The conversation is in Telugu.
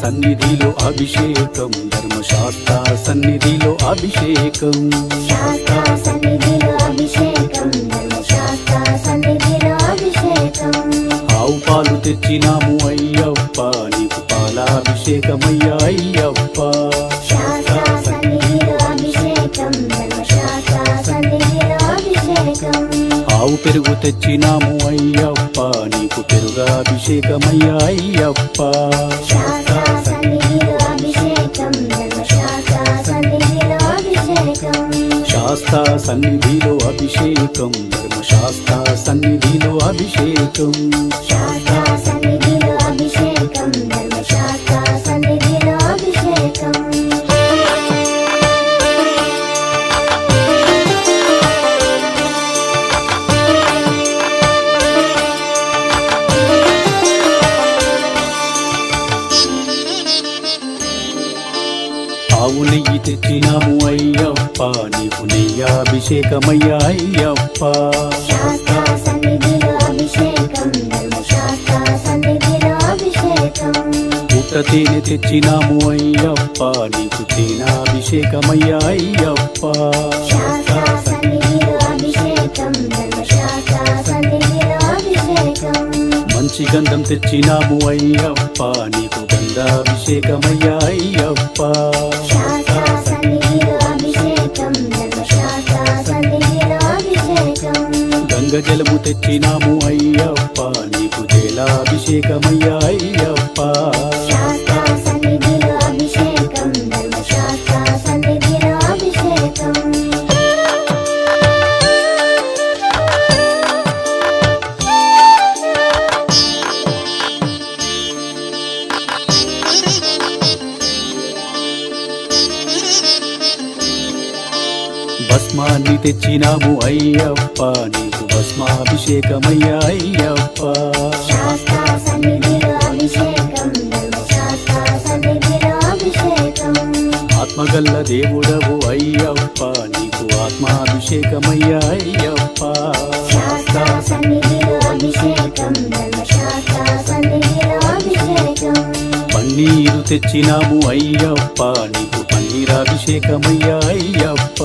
సన్నిధిలో అభిషేకం, ధర్మశాస్త్ర సన్నిధిలో అభిషేకం, శాస్త్ర సన్నిధిలో అభిషేకం, ధర్మశాస్త్ర సన్నిధిలో అభిషేకం. ఆవు పాలు తెచ్చినాము అయ్యప్ప, నీకు పాలాభిషేకమయ్యా అయ్యప్ప. శాస్త్ర సన్నిధిలో అభిషేకం, ధర్మశాస్త్ర సన్నిధిలో అభిషేకం. ఆవు పెరుగు తెచ్చినాము అయ్యప్ప, నీకు పెరుగాభిషేకమయ్యా అయ్యప్ప. శాస్త్ర సన్నిధిలో అభిషేకం, ధర్మశాస్త్ర సన్నిధిలో అభిషేకం. శాస్త్ర సన్నిధిలో అభిషేకం, ధర్మశాస్త్ర సన్నిధిలో అభిషేకం. శాస్త్ర సన్నిధిలో అభిషేకం, ధర్మశాస్త్ర సన్నిధిలో అభిషేకం. ఆవు నెయ్యి తెచ్చినాము అయ్యప్ప, నీకు నెయ్యాభిషేకమయ్యా అయ్యప్ప. శాస్త్ర సన్నిధిలో అభిషేకం, ధర్మశాస్త్ర సన్నిధిలో అభిషేకం. పుట్ట తేనె తెచ్చినాము అయ్యప్ప, నీకు తేనాభిషేకమయ్యా అయ్యప్ప. శాస్త్ర సన్నిధిలో అభిషేకం, ధర్మశాస్త్ర సన్నిధిలో అభిషేకం. మంచి గంధం తెచ్చినాము అయ్యప్ప, నీకు గంధాభిషేకమయ్యా అయ్యప్ప. శాస్త్ర సన్నిధిలో అభిషేకం, ధర్మశాస్త్ర సన్నిధిలో అభిషేకం. గంగ జలము తెచ్చినాము అయ్యప్ప, నీకు జలాభిషేకమయ్యా అయ్యప్ప. శాస్త్ర సన్నిధిలో అభిషేకం, ధర్మశాస్త్ర సన్నిధిలో అభిషేకం. భస్మాన్ని తెచ్చినాము అయ్యప్ప, నీకు భస్మాభిషేకమయ్యా అయ్యప్ప. శాస్త్ర సన్నిధిలో అభిషేకం, ధర్మశాస్త్ర సన్నిధిలో అభిషేకం. ఆత్మగల్ల దేవుడవు అయ్యప్ప, నీకు ఆత్మాభిషేకమయ్యా అయ్యప్ప. శాస్త్ర సన్నిధిలో అభిషేకం, ధర్మశాస్త్ర సన్నిధిలో అభిషేకం. పన్నీరు తెచ్చినాము అయ్యప్ప, నీకు పన్నీరాభిషేకమయ్యా అయ్యప్ప.